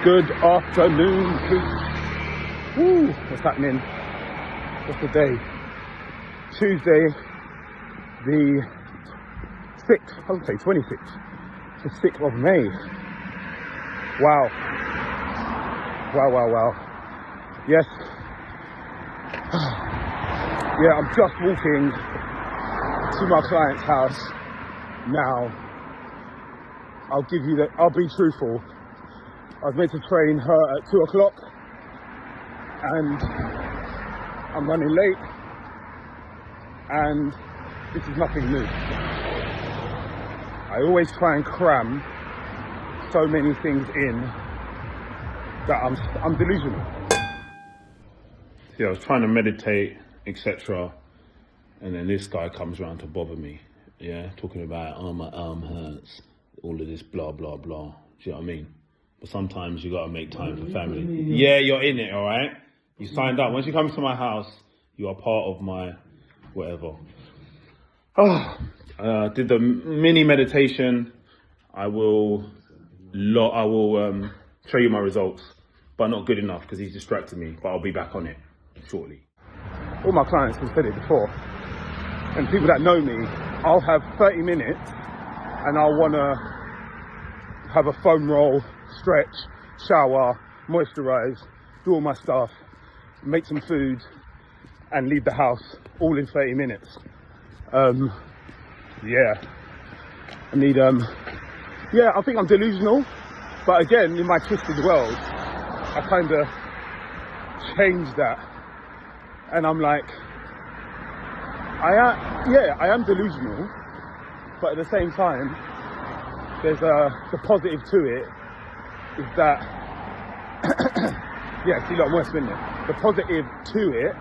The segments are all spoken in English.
Good afternoon, peeps. Woo, what's happening? What's the day? Tuesday, the 6th, I would say 26th, the 6th of May. Wow. Wow. Yes. Yeah, I'm just walking to my client's house now. I'll be truthful. I was meant to train her at 2 o'clock and I'm running late, and this is nothing new. I always try and cram so many things in that I'm delusional. Yeah, I was trying to meditate, etc. And then this guy comes around to bother me. Yeah, talking about, oh, my arm hurts, all of this blah, blah, blah. Do you know what I mean? But sometimes you got to make time for family. Yeah, you're in it, all right? You signed up. Once you come to my house, you are part of my whatever. Did the mini meditation. I will show you my results, but not good enough because he's distracted me. But I'll be back on it shortly. All my clients have said it before, and people that know me, I'll have 30 minutes and I'll want to have a foam roll, stretch, shower, moisturize, do all my stuff, make some food and leave the house all in 30 minutes. Yeah, I need, yeah, I think I'm delusional, but again, in my twisted world, I kind of changed that, and I'm like, I am delusional, but at the same time, there's the positive to it is that, yeah, see, look, I'm worse than it. The positive to it,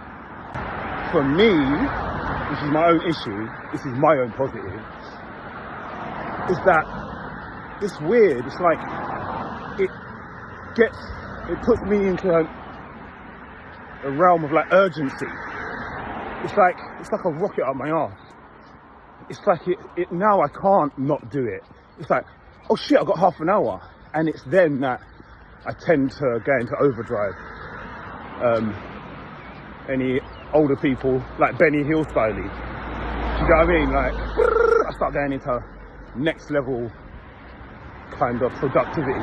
for me, which is my own issue, this is my own positive, is that it's weird. It's like it puts me into a realm of like urgency. It's like a rocket up my arse. It's like it now I can't not do it. It's like, oh shit, I've got half an hour, and it's then that I tend to go into overdrive. Any older people like Benny Hill style, do you know what I mean? Like, I start going into next level kind of productivity,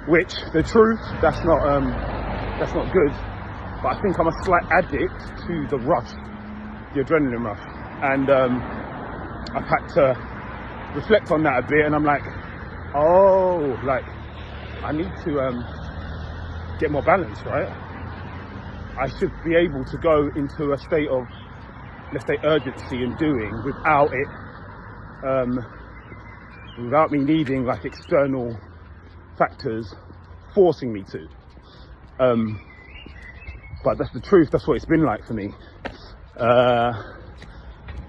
which the truth, that's not good. But I think I'm a slight addict to the rush, the adrenaline rush, and I've had to reflect on that a bit, and I'm like, oh, like I need to get more balance, right? I should be able to go into a state of, let's say, urgency and doing without it, without me needing like external factors forcing me to. But that's the truth. That's what it's been like for me.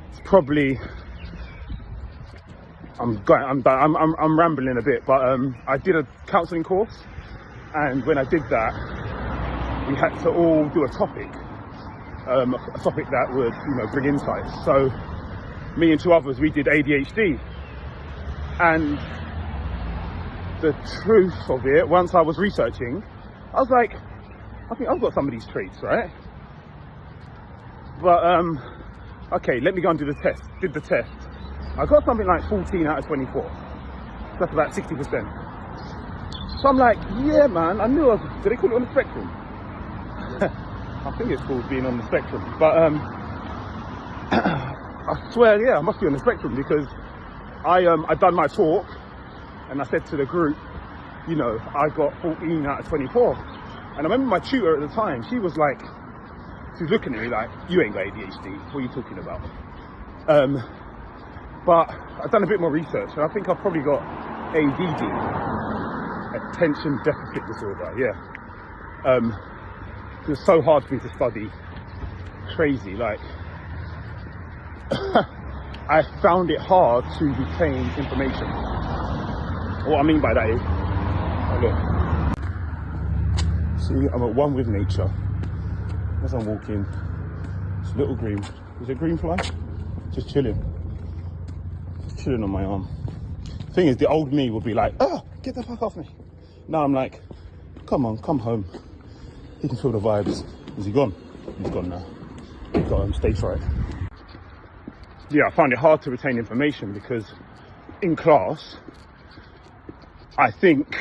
It's probably, I'm rambling a bit, but I did a counselling course, and when I did that, we had to all do a topic that would, bring insights. So me and two others, we did ADHD, and the truth of it, once I was researching, I was like, I think I've got some of these traits, right? But okay, let me go and do the test. Did the test. I got something like 14 out of 24. That's about 60%. So I'm like, yeah, man, I knew do they call it on the spectrum? I think it's called being on the spectrum. But I swear, yeah, I must be on the spectrum, because I done my talk and I said to the group, I got 14 out of 24. And I remember my tutor at the time, she was looking at me like, you ain't got ADHD, what are you talking about? But I've done a bit more research, and I think I've probably got A.D.D, attention deficit disorder, yeah. It was so hard for me to study, crazy, like, I found it hard to retain information. What I mean by that is, look, see, I'm at one with nature. As I'm walking, it's a little green. Is it green fly? Just chilling on my arm. Thing is, the old me would be like, oh, get the fuck off me. Now I'm like, come on, come home. He can feel the vibes. Is he gone? He's gone now. He's got stage fright. Yeah, I find it hard to retain information because in class, I think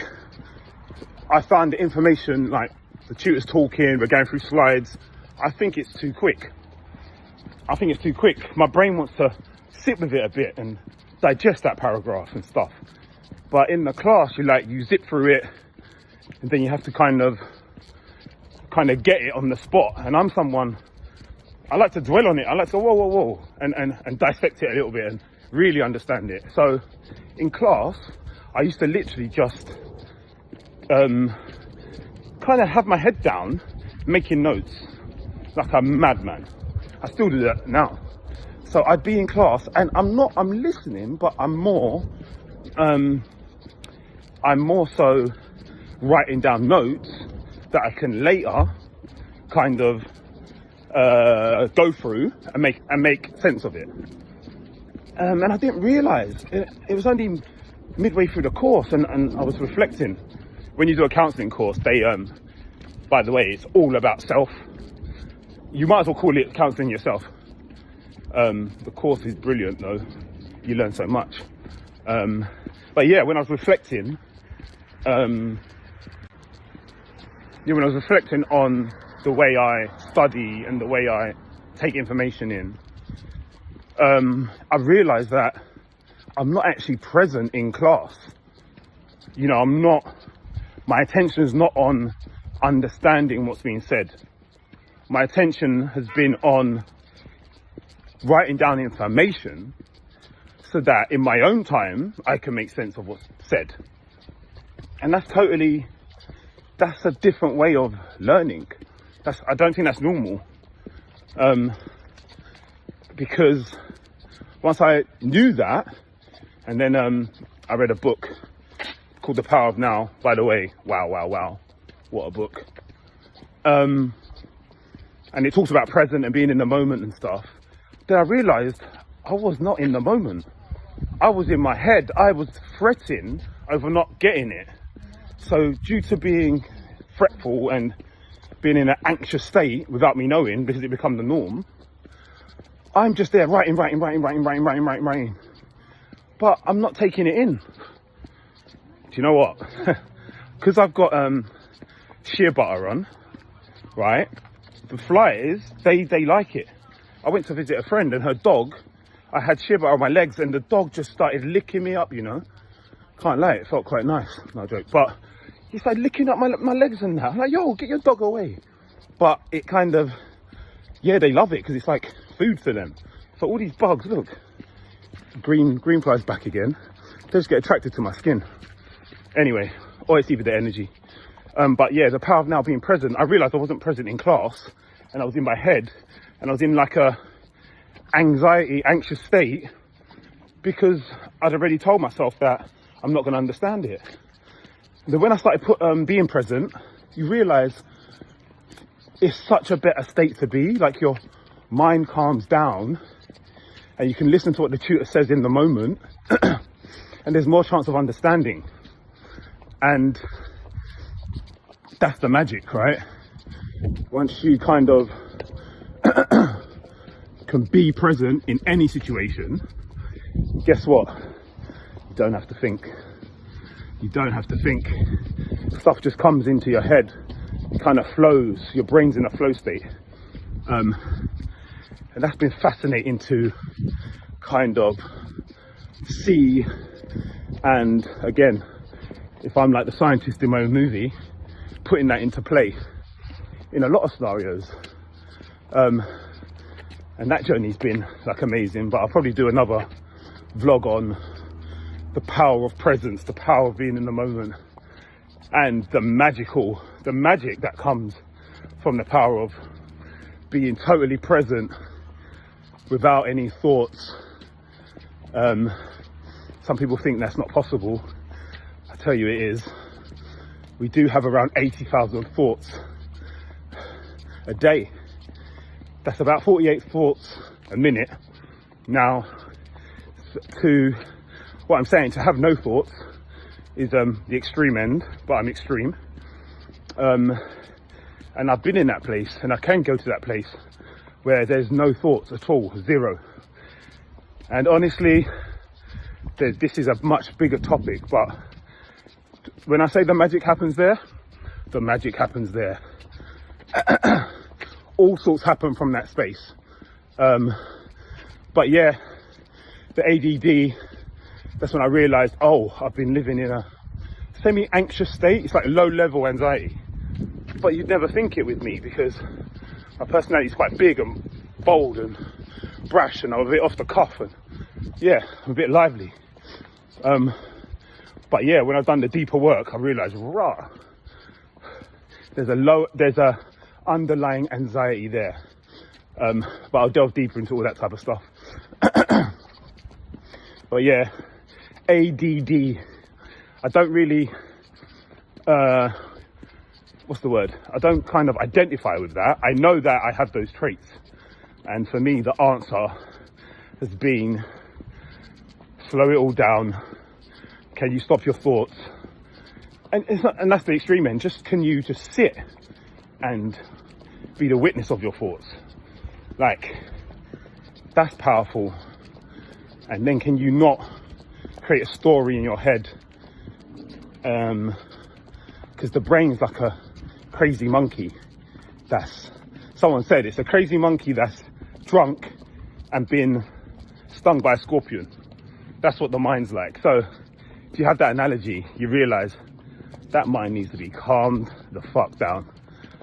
I found the information, like the tutor's talking, we're going through slides. I think it's too quick. My brain wants to sit with it a bit and digest that paragraph and stuff. But in the class, you zip through it and then you have to kind of get it on the spot. And I'm someone, I like to dwell on it. I like to go, whoa, and dissect it a little bit and really understand it. So in class, I used to literally just kind of have my head down, making notes like a madman. I still do that now. So I'd be in class and I'm listening, but I'm more so writing down notes that I can later kind of go through and make sense of it. And I didn't realise it was only midway through the course, and I was reflecting. When you do a counselling course, they by the way, it's all about self. You might as well call it counselling yourself. The course is brilliant though. You learn so much. But yeah, when I was reflecting, when I was reflecting on the way I study and the way I take information in, I realised that I'm not actually present in class. You know, my attention is not on understanding what's being said. My attention has been on writing down information so that in my own time, I can make sense of what's said. And that's a different way of learning. I don't think that's normal. Because once I knew that, and then I read a book called The Power of Now, by the way. Wow. What a book. And it talks about present and being in the moment and stuff. Then I realized I was not in the moment. I was in my head. I was fretting over not getting it. So due to being fretful and being in an anxious state without me knowing, because it become the norm, I'm just there writing. But I'm not taking it in. Do you know what? Because I've got shea butter on, right? The flies, they like it. I went to visit a friend and her dog, I had shea butter on my legs and the dog just started licking me up, you know. Can't lie, it felt quite nice, no joke. But he started licking up my legs and that. I'm like, yo, get your dog away. But it kind of, yeah, they love it because it's like food for them. So all these bugs, look, green flies back again. They just get attracted to my skin. Anyway, or it's either the energy. But yeah, the power of now being present. I realized I wasn't present in class and I was in my head and I was in like a anxious state because I'd already told myself that I'm not going to understand it. And then when I started being present, you realize it's such a better state to be. Like your mind calms down and you can listen to what the tutor says in the moment and there's more chance of understanding. And that's the magic, right? Once you kind of can be present in any situation, guess what? You don't have to think. You don't have to think. Stuff just comes into your head. It kind of flows. Your brain's in a flow state. And that's been fascinating to kind of see. And again, if I'm like the scientist in my own movie, putting that into play in a lot of scenarios. And that journey's been like amazing, but I'll probably do another vlog on the power of presence, the power of being in the moment, and the magic that comes from the power of being totally present without any thoughts. Some people think that's not possible. I tell you it is. We do have around 80,000 thoughts a day. That's about 48 thoughts a minute. Now, what I'm saying, to have no thoughts is the extreme end, but I'm extreme. And I've been in that place, and I can go to that place where there's no thoughts at all, zero. And honestly, this is a much bigger topic, but when I say the magic happens there, the magic happens there. All sorts happen from that space. But yeah, the ADD, that's when I realized, oh, I've been living in a semi-anxious state. It's like low-level anxiety. But you'd never think it with me because my personality is quite big and bold and brash, and I'm a bit off the cuff, and yeah, I'm a bit lively. But yeah, when I've done the deeper work, I realized, rah, there's a underlying anxiety there. But I'll delve deeper into all that type of stuff. But yeah, ADD. I don't really, what's the word? I don't kind of identify with that. I know that I have those traits. And for me, the answer has been, slow it all down. Can you stop your thoughts? And that's the extreme end. Just, can you just sit and be the witness of your thoughts? Like, that's powerful. And then can you not create a story in your head? Because the brain's like a crazy monkey. Someone said it's a crazy monkey that's drunk and been stung by a scorpion. That's what the mind's like. So if you have that analogy, you realize that mind needs to be calmed the fuck down,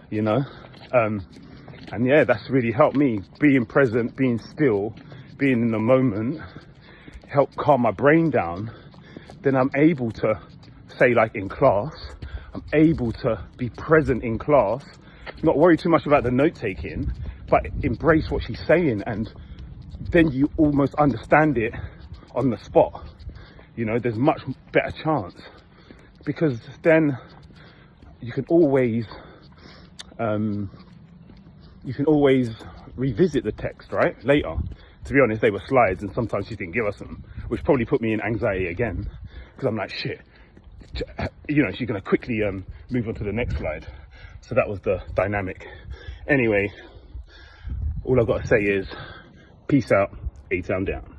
you know? And yeah, that's really helped me. Being present, being still, being in the moment, help calm my brain down. Then I'm able to, say like in class, I'm able to be present in class, not worry too much about the note taking, but embrace what she's saying, and then you almost understand it on the spot. You know, there's much better chance, because then you can always revisit the text, right? Later. To be honest, they were slides, and sometimes she didn't give us them, which probably put me in anxiety again, because I'm like, shit, you know, she's going to quickly move on to the next slide. So that was the dynamic. Anyway, all I've got to say is, peace out, A-Town down.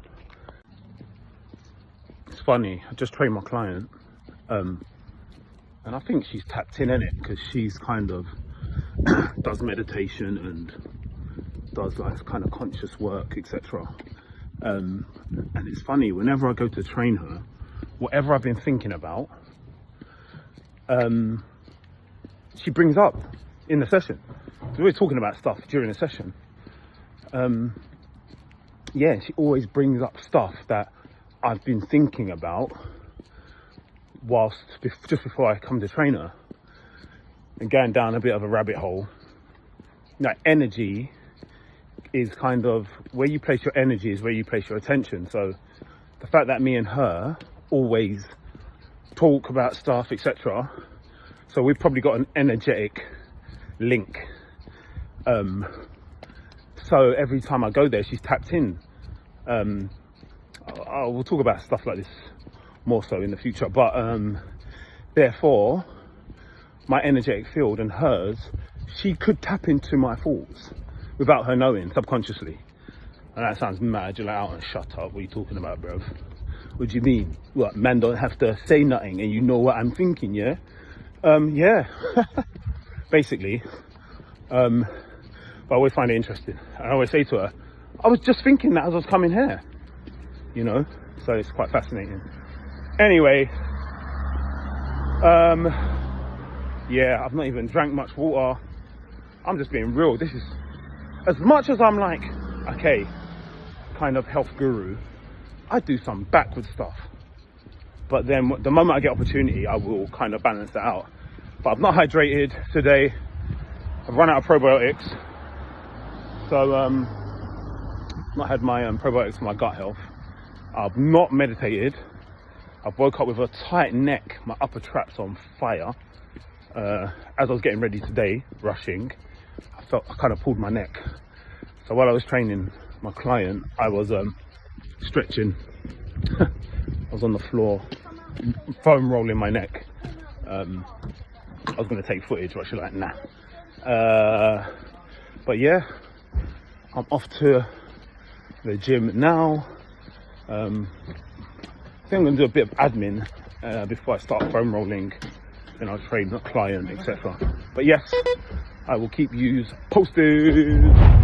It's funny, I just trained my client, and I think she's tapped in it, because she's kind of does meditation and does like kind of conscious work, etc. And it's funny, whenever I go to train her, whatever I've been thinking about, she brings up in the session. So we're talking about stuff during the session. Yeah, she always brings up stuff that I've been thinking about just before I come to train her, and going down a bit of a rabbit hole. Now, energy is kind of where you place your energy is where you place your attention. So the fact that me and her always talk about stuff, etc. So we've probably got an energetic link. So every time I go there, she's tapped in. We'll talk about stuff like this more so in the future, but therefore my energetic field and hers, she could tap into my thoughts without her knowing, subconsciously. And that sounds mad. You're like, oh, shut up, what are you talking about, bruv? What do you mean? What, man don't have to say nothing and you know what I'm thinking, yeah? Yeah, basically. But I always find it interesting. I always say to her, I was just thinking that as I was coming here, you know? So it's quite fascinating. Anyway, yeah, I've not even drank much water. I'm just being real. This is, as much as I'm like, okay, kind of health guru, I do some backward stuff. But then the moment I get opportunity, I will kind of balance that out. But I've not hydrated today. I've run out of probiotics. So, not had my probiotics for my gut health. I've not meditated. I've woke up with a tight neck. My upper trap's on fire. As I was getting ready today, rushing, I kind of pulled my neck. So while I was training my client, I was stretching. I was on the floor foam roll in my neck. I was going to take footage, but she's like, nah. But yeah, I'm off to the gym now. I think I'm going to do a bit of admin before I start foam rolling. Then I'll train a client, etc. But yes, I will keep you posted.